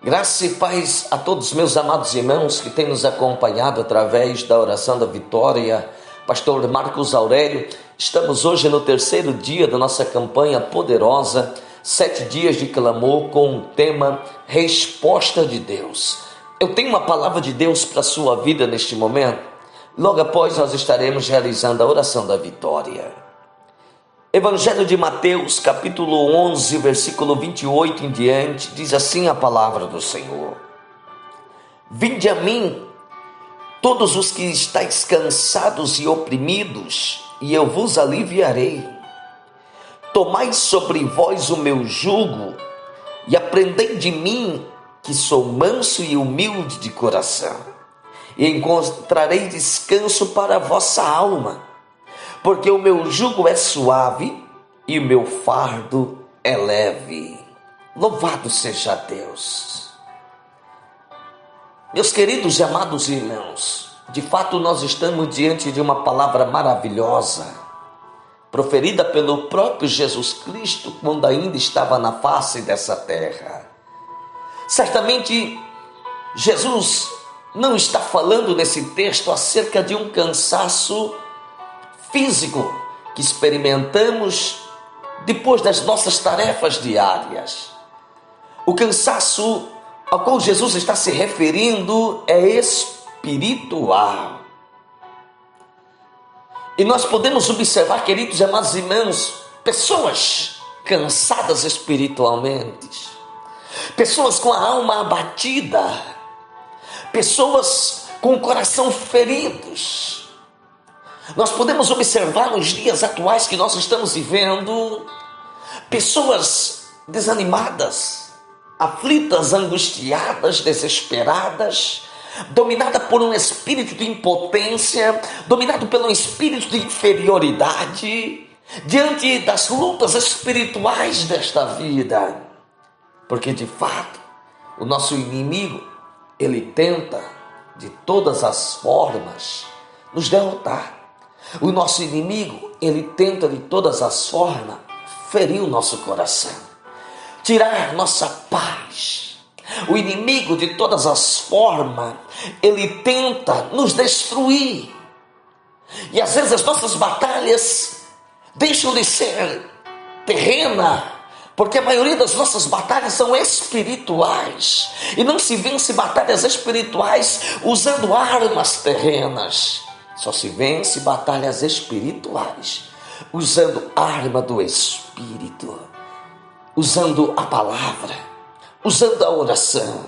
Graça e paz a todos meus amados irmãos que têm nos acompanhado através da oração da vitória. Pastor Marcos Aurélio, estamos hoje no terceiro dia da nossa campanha poderosa, 7 dias de clamor com o tema Resposta de Deus. Eu tenho uma palavra de Deus para a sua vida neste momento. Logo após nós estaremos realizando a oração da vitória. Evangelho de Mateus, capítulo 11, versículo 28 em diante, diz assim a palavra do Senhor: Vinde a mim, todos os que estáis cansados e oprimidos, e eu vos aliviarei. Tomai sobre vós o meu jugo, e aprendei de mim, que sou manso e humilde de coração, e encontrarei descanso para a vossa alma. Porque o meu jugo é suave e o meu fardo é leve. Louvado seja Deus. Meus queridos e amados irmãos, de fato nós estamos diante de uma palavra maravilhosa, proferida pelo próprio Jesus Cristo quando ainda estava na face dessa terra. Certamente Jesus não está falando nesse texto acerca de um cansaço físico que experimentamos depois das nossas tarefas diárias. O cansaço ao qual Jesus está se referindo é espiritual. E nós podemos observar, queridos e amados irmãos, pessoas cansadas espiritualmente, pessoas com a alma abatida, pessoas com o coração feridos. Nós podemos observar nos dias atuais que nós estamos vivendo pessoas desanimadas, aflitas, angustiadas, desesperadas, dominadas por um espírito de impotência, dominado pelo espírito de inferioridade, diante das lutas espirituais desta vida. Porque de fato, o nosso inimigo, ele tenta de todas as formas nos derrotar. O nosso inimigo, ele tenta de todas as formas ferir o nosso coração, tirar nossa paz. O inimigo, de todas as formas, ele tenta nos destruir. E às vezes as nossas batalhas deixam de ser terrena, porque a maioria das nossas batalhas são espirituais. E não se vence batalhas espirituais usando armas terrenas. Só se vence batalhas espirituais usando a arma do Espírito, usando a palavra, usando a oração,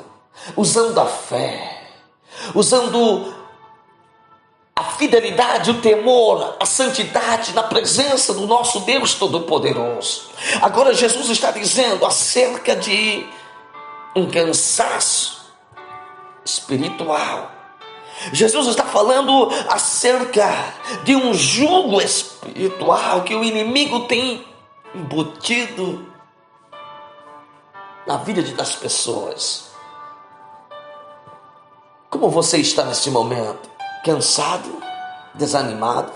usando a fé, usando a fidelidade, o temor, a santidade na presença do nosso Deus Todo-Poderoso. Agora Jesus está dizendo acerca de um cansaço espiritual. Jesus está falando acerca de um jugo espiritual que o inimigo tem embutido na vida das pessoas. Como você está nesse momento? Cansado, desanimado,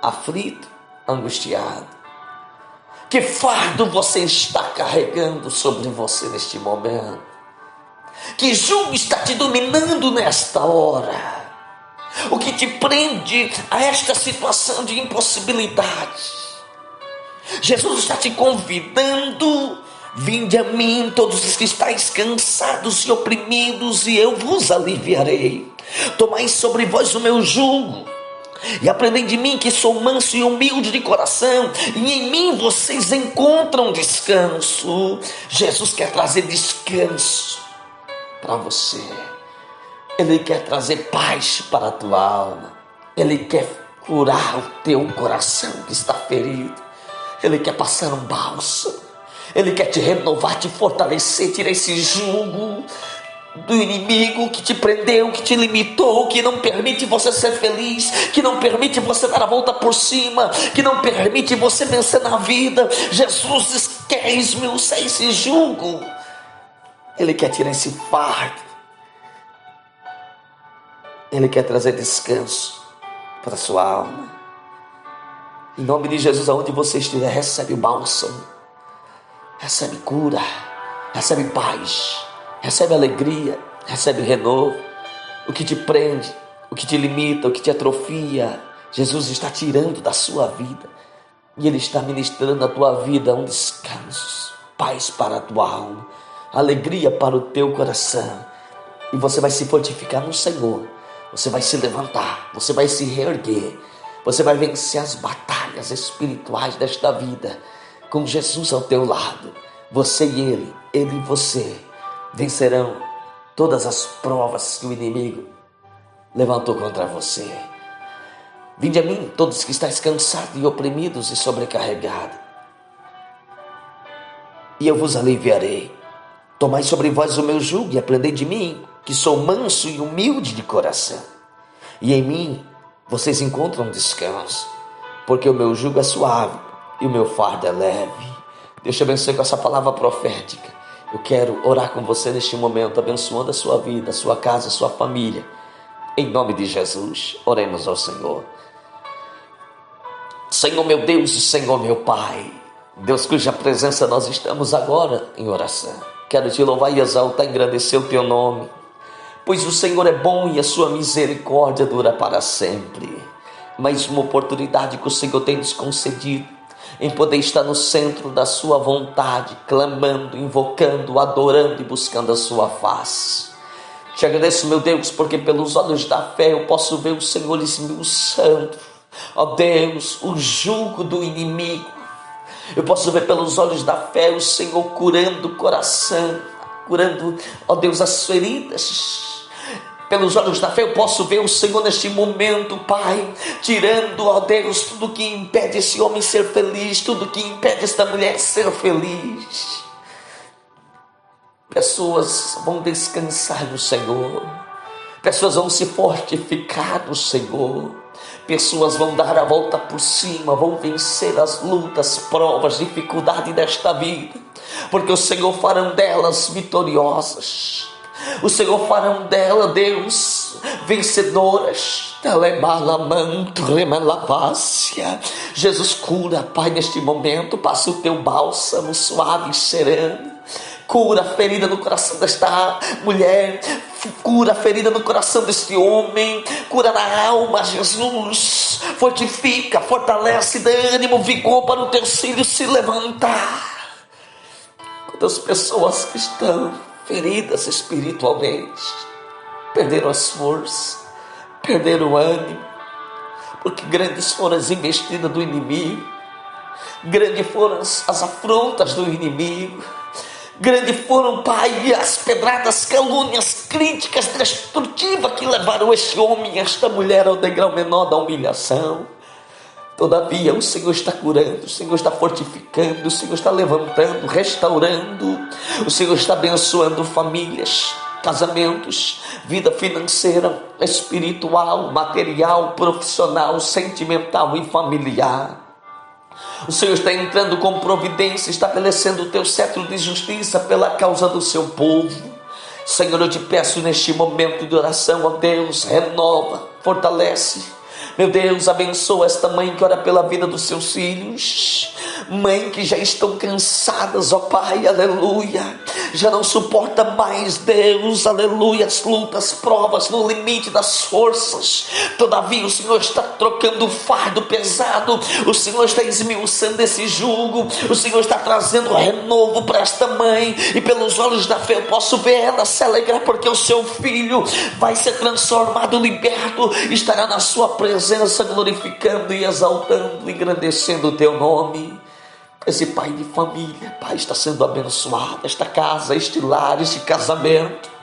aflito, angustiado? Que fardo você está carregando sobre você neste momento? Que jugo está te dominando nesta hora? O que te prende a esta situação de impossibilidade? Jesus está te convidando: vinde a mim, todos os que estáis cansados e oprimidos, e eu vos aliviarei. Tomai sobre vós o meu jugo, e aprendei de mim, que sou manso e humilde de coração, e em mim vocês encontram descanso. Jesus quer trazer descanso para você. Ele quer trazer paz para a tua alma. Ele quer curar o teu coração que está ferido. Ele quer passar um bálsamo. Ele quer te renovar, te fortalecer, tirar esse jugo do inimigo que te prendeu, que te limitou, que não permite você ser feliz, que não permite você dar a volta por cima, que não permite você vencer na vida. Jesus quer esmiuçar esse jugo. Ele quer tirar esse fardo. Ele quer trazer descanso para a sua alma. Em nome de Jesus, aonde você estiver, recebe o bálsamo, recebe cura, recebe paz, Recebe alegria, recebe renovo. O que te prende, o que te limita, o que te atrofia, Jesus está tirando da sua vida. E Ele está ministrando a tua vida um descanso, paz para a tua alma, alegria para o teu coração. E você vai se fortificar no Senhor. Você vai se levantar, você vai se reerguer. Você vai vencer as batalhas espirituais desta vida com Jesus ao teu lado. Você e Ele e você vencerão todas as provas que o inimigo levantou contra você. Vinde a mim, todos que estáis cansados e oprimidos e sobrecarregados, e eu vos aliviarei. Tomai sobre vós o meu jugo e aprendei de mim, que sou manso e humilde de coração. E em mim vocês encontram descanso, porque o meu jugo é suave e o meu fardo é leve. Deus te abençoe com essa palavra profética. Eu quero orar com você neste momento, abençoando a sua vida, a sua casa, a sua família. Em nome de Jesus, oremos ao Senhor. Senhor meu Deus e Senhor meu Pai, Deus cuja presença nós estamos agora em oração. Quero te louvar e exaltar e engrandecer o teu nome, pois o Senhor é bom e a sua misericórdia dura para sempre. Mais uma oportunidade que o Senhor tem nos concedido em poder estar no centro da sua vontade, clamando, invocando, adorando e buscando a sua face. Te agradeço, meu Deus, porque pelos olhos da fé eu posso ver o Senhor esmiuçando, ó Deus, o jugo do inimigo. Eu posso ver pelos olhos da fé o Senhor curando o coração, curando, ó Deus, as feridas. Pelos olhos da fé eu posso ver o Senhor neste momento, Pai, tirando, ó Deus, tudo que impede esse homem ser feliz, tudo que impede esta mulher ser feliz. Pessoas vão descansar no Senhor, pessoas vão se fortificar no Senhor, pessoas vão dar a volta por cima, vão vencer as lutas, provas, dificuldades desta vida, porque o Senhor fará delas vitoriosas. O Senhor fará dela, Deus, vencedoras. Jesus cura, Pai, neste momento. Passa o teu bálsamo suave e sereno. Cura a ferida no coração desta mulher. Cura a ferida no coração deste homem. Cura na alma, Jesus. Fortifica, fortalece, dá ânimo, vigor para o teu filho se levantar. Quantas pessoas que estão feridas espiritualmente, perderam as forças, perderam o ânimo, porque grandes foram as investidas do inimigo, grandes foram as afrontas do inimigo, grandes foram, Pai, as pedradas, calúnias, críticas destrutivas que levaram este homem e esta mulher ao degrau menor da humilhação. Todavia o Senhor está curando, o Senhor está fortificando, o Senhor está levantando, restaurando, o Senhor está abençoando famílias, casamentos, vida financeira, espiritual, material, profissional, sentimental e familiar. O Senhor está entrando com providência, estabelecendo o teu cetro de justiça pela causa do seu povo. Senhor, eu te peço neste momento de oração, ó Deus, renova, fortalece. Meu Deus, abençoa esta mãe que ora pela vida dos seus filhos. Mãe que já estão cansadas, ó Pai, aleluia. Já não suporta mais, Deus, aleluia, as lutas, provas no limite das forças. Todavia o Senhor está trocando o fardo pesado. O Senhor está esmiuçando esse jugo. O Senhor está trazendo renovo para esta mãe. E pelos olhos da fé eu posso ver ela se alegrar, porque o seu filho vai ser transformado, liberto, estará na sua presença, glorificando e exaltando, engrandecendo o teu nome. Esse pai de família, Pai, está sendo abençoado, esta casa, este lar, este casamento.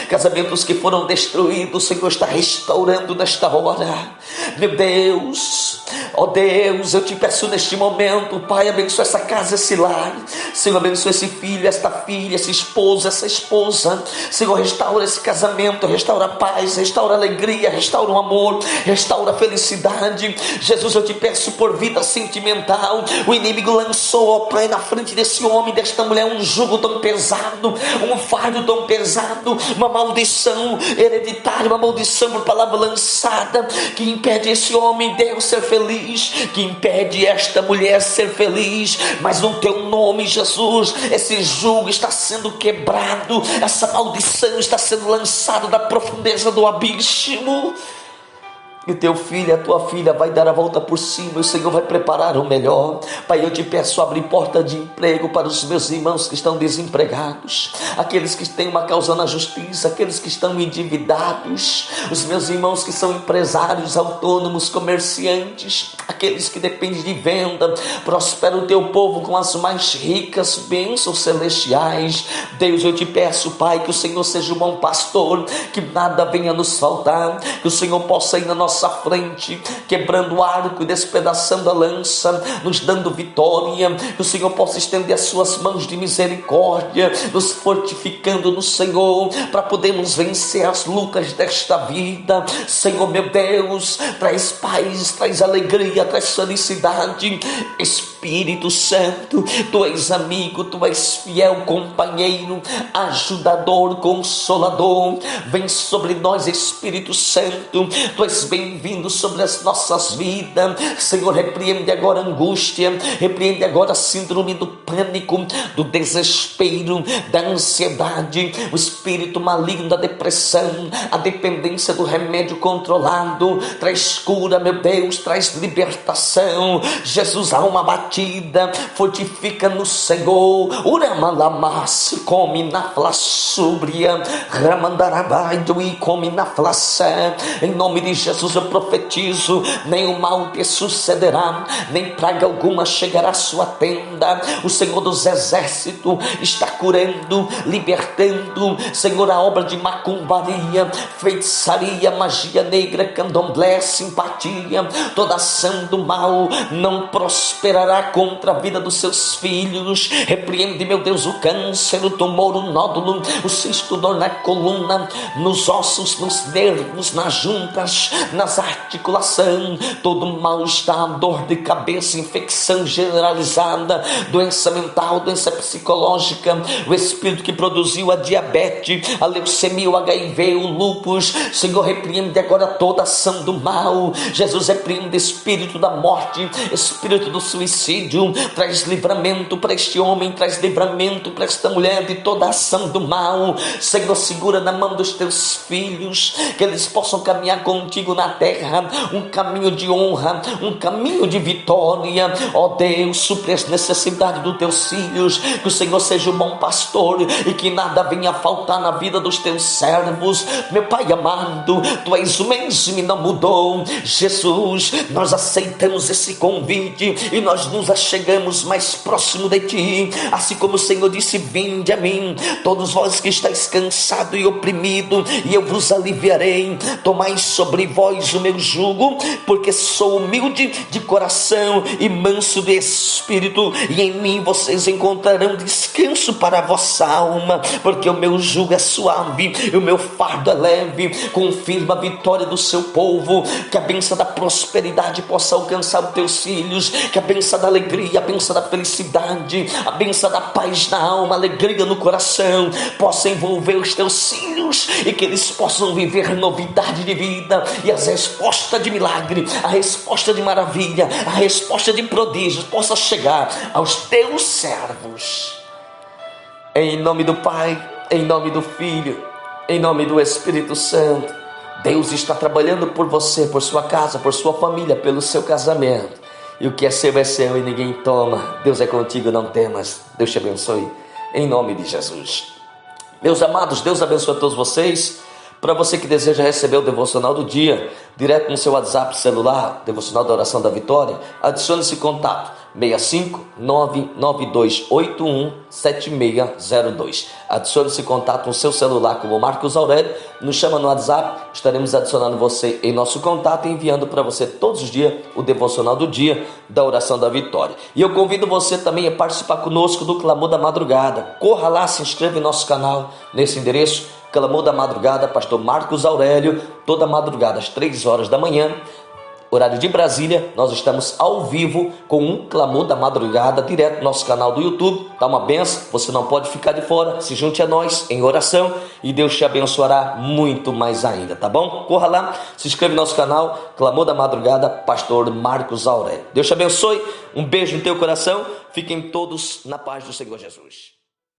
Casamentos que foram destruídos, o Senhor está restaurando nesta hora. Meu Deus, ó Deus, eu te peço neste momento, Pai, abençoa essa casa, esse lar. Senhor, abençoa esse filho, esta filha, esse esposo, essa esposa. Senhor, restaura esse casamento, restaura a paz, restaura a alegria, restaura o amor, restaura a felicidade. Jesus, eu te peço por vida sentimental. O inimigo lançou, ó Pai, na frente desse homem, desta mulher, um jugo tão pesado, um fardo tão pesado, uma maldição hereditária, uma maldição por palavra lançada, que impede impede esse homem, Deus, ser feliz, que impede esta mulher ser feliz, mas no teu nome, Jesus, esse jugo está sendo quebrado, essa maldição está sendo lançada da profundeza do abismo. E o teu filho, a tua filha vai dar a volta por cima, e o Senhor vai preparar o melhor. Pai, eu te peço, abre porta de emprego para os meus irmãos que estão desempregados, aqueles que têm uma causa na justiça, aqueles que estão endividados, os meus irmãos que são empresários, autônomos, comerciantes, aqueles que dependem de venda. Prospera o teu povo com as mais ricas bênçãos celestiais. Deus, eu te peço, Pai, que o Senhor seja um bom pastor, que nada venha nos faltar, que o Senhor possa ir na nossa frente, quebrando o arco e despedaçando a lança, nos dando vitória, que o Senhor possa estender as suas mãos de misericórdia, nos fortificando no Senhor, para podermos vencer as lutas desta vida. Senhor meu Deus, traz paz, traz alegria, traz felicidade. Espírito Santo, tu és amigo, tu és fiel companheiro, ajudador, consolador. Vem sobre nós, Espírito Santo, tu és bem-vindo sobre as nossas vidas. Senhor, repreende agora a angústia, repreende agora a síndrome do pânico, do desespero, da ansiedade, o espírito maligno da depressão, a dependência do remédio controlado. Traz cura, meu Deus, traz libertação. Jesus, alma batida, fortifica no Senhor. Uramalamas, come na flassúbria, ramandarabaido e come na flaçã. Em nome de Jesus eu profetizo: nenhum mal te sucederá, nem praga alguma chegará à sua tenda. O Senhor dos exércitos está curando, libertando, Senhor, a obra de macumbaria, feitiçaria, magia negra, candomblé, simpatia, toda ação do mal não prosperará contra a vida dos seus filhos. Repreende, meu Deus, o câncer, o tumor, o nódulo, o cisto, dor na coluna, nos ossos, nos nervos, nas juntas, nas articulações, todo mal-estar, dor de cabeça, infecção generalizada, doença mental, doença psicológica, o espírito que produziu a diabetes, a leucemia, o HIV, o lúpus. Senhor, repreende agora toda ação do mal. Jesus, repreende espírito da morte, espírito do suicídio. Traz livramento para este homem, traz livramento para esta mulher de toda ação do mal. Senhor, segura na mão dos teus filhos, que eles possam caminhar contigo na terra, um caminho de honra, um caminho de vitória. Ó Deus, supre as necessidades dos teus filhos, que o Senhor seja o bom pastor e que nada venha a faltar na vida dos teus servos. Meu Pai amado, tu és o mesmo e não mudou. Jesus, nós aceitamos esse convite e nós nos achegamos mais próximo de ti, assim como o Senhor disse: vinde a mim, todos vós que estáis cansados e oprimidos, e eu vos aliviarei. Tomai sobre vós o meu jugo, porque sou humilde de coração e manso de espírito, e em mim vocês encontrarão descanso para a vossa alma, porque o meu jugo é suave e o meu fardo é leve. Confirma a vitória do seu povo, que a bênção da prosperidade possa alcançar os teus filhos, que a bênção da alegria, a bênção da felicidade, a bênção da paz na alma, a alegria no coração possa envolver os teus filhos, e que eles possam viver novidade de vida, e as respostas de milagre, a resposta de maravilha, a resposta de prodígios possa chegar aos teus servos. Em nome do Pai, em nome do Filho, em nome do Espírito Santo. Deus está trabalhando por você, por sua casa, por sua família, pelo seu casamento. E o que é seu é seu e ninguém toma. Deus é contigo, não temas. Deus te abençoe, em nome de Jesus. Meus amados, Deus abençoe a todos vocês. Para você que deseja receber o devocional do dia, direto no seu WhatsApp celular, devocional da oração da vitória, adicione esse contato: 65992817602. Adicione esse contato no seu celular como Marcos Aurélio, nos chama no WhatsApp, estaremos adicionando você em nosso contato e enviando para você todos os dias o devocional do dia da oração da vitória. E eu convido você também a participar conosco do Clamor da Madrugada. Corra lá, se inscreva em nosso canal nesse endereço: Clamor da Madrugada, pastor Marcos Aurélio, toda madrugada às 3 horas da manhã, horário de Brasília, nós estamos ao vivo com um Clamor da Madrugada, direto no nosso canal do YouTube. Tá uma benção, você não pode ficar de fora. Se junte a nós em oração e Deus te abençoará muito mais ainda, tá bom? Corra lá, se inscreve no nosso canal, Clamor da Madrugada, Pastor Marcos Aurélio. Deus te abençoe, um beijo no teu coração, fiquem todos na paz do Senhor Jesus.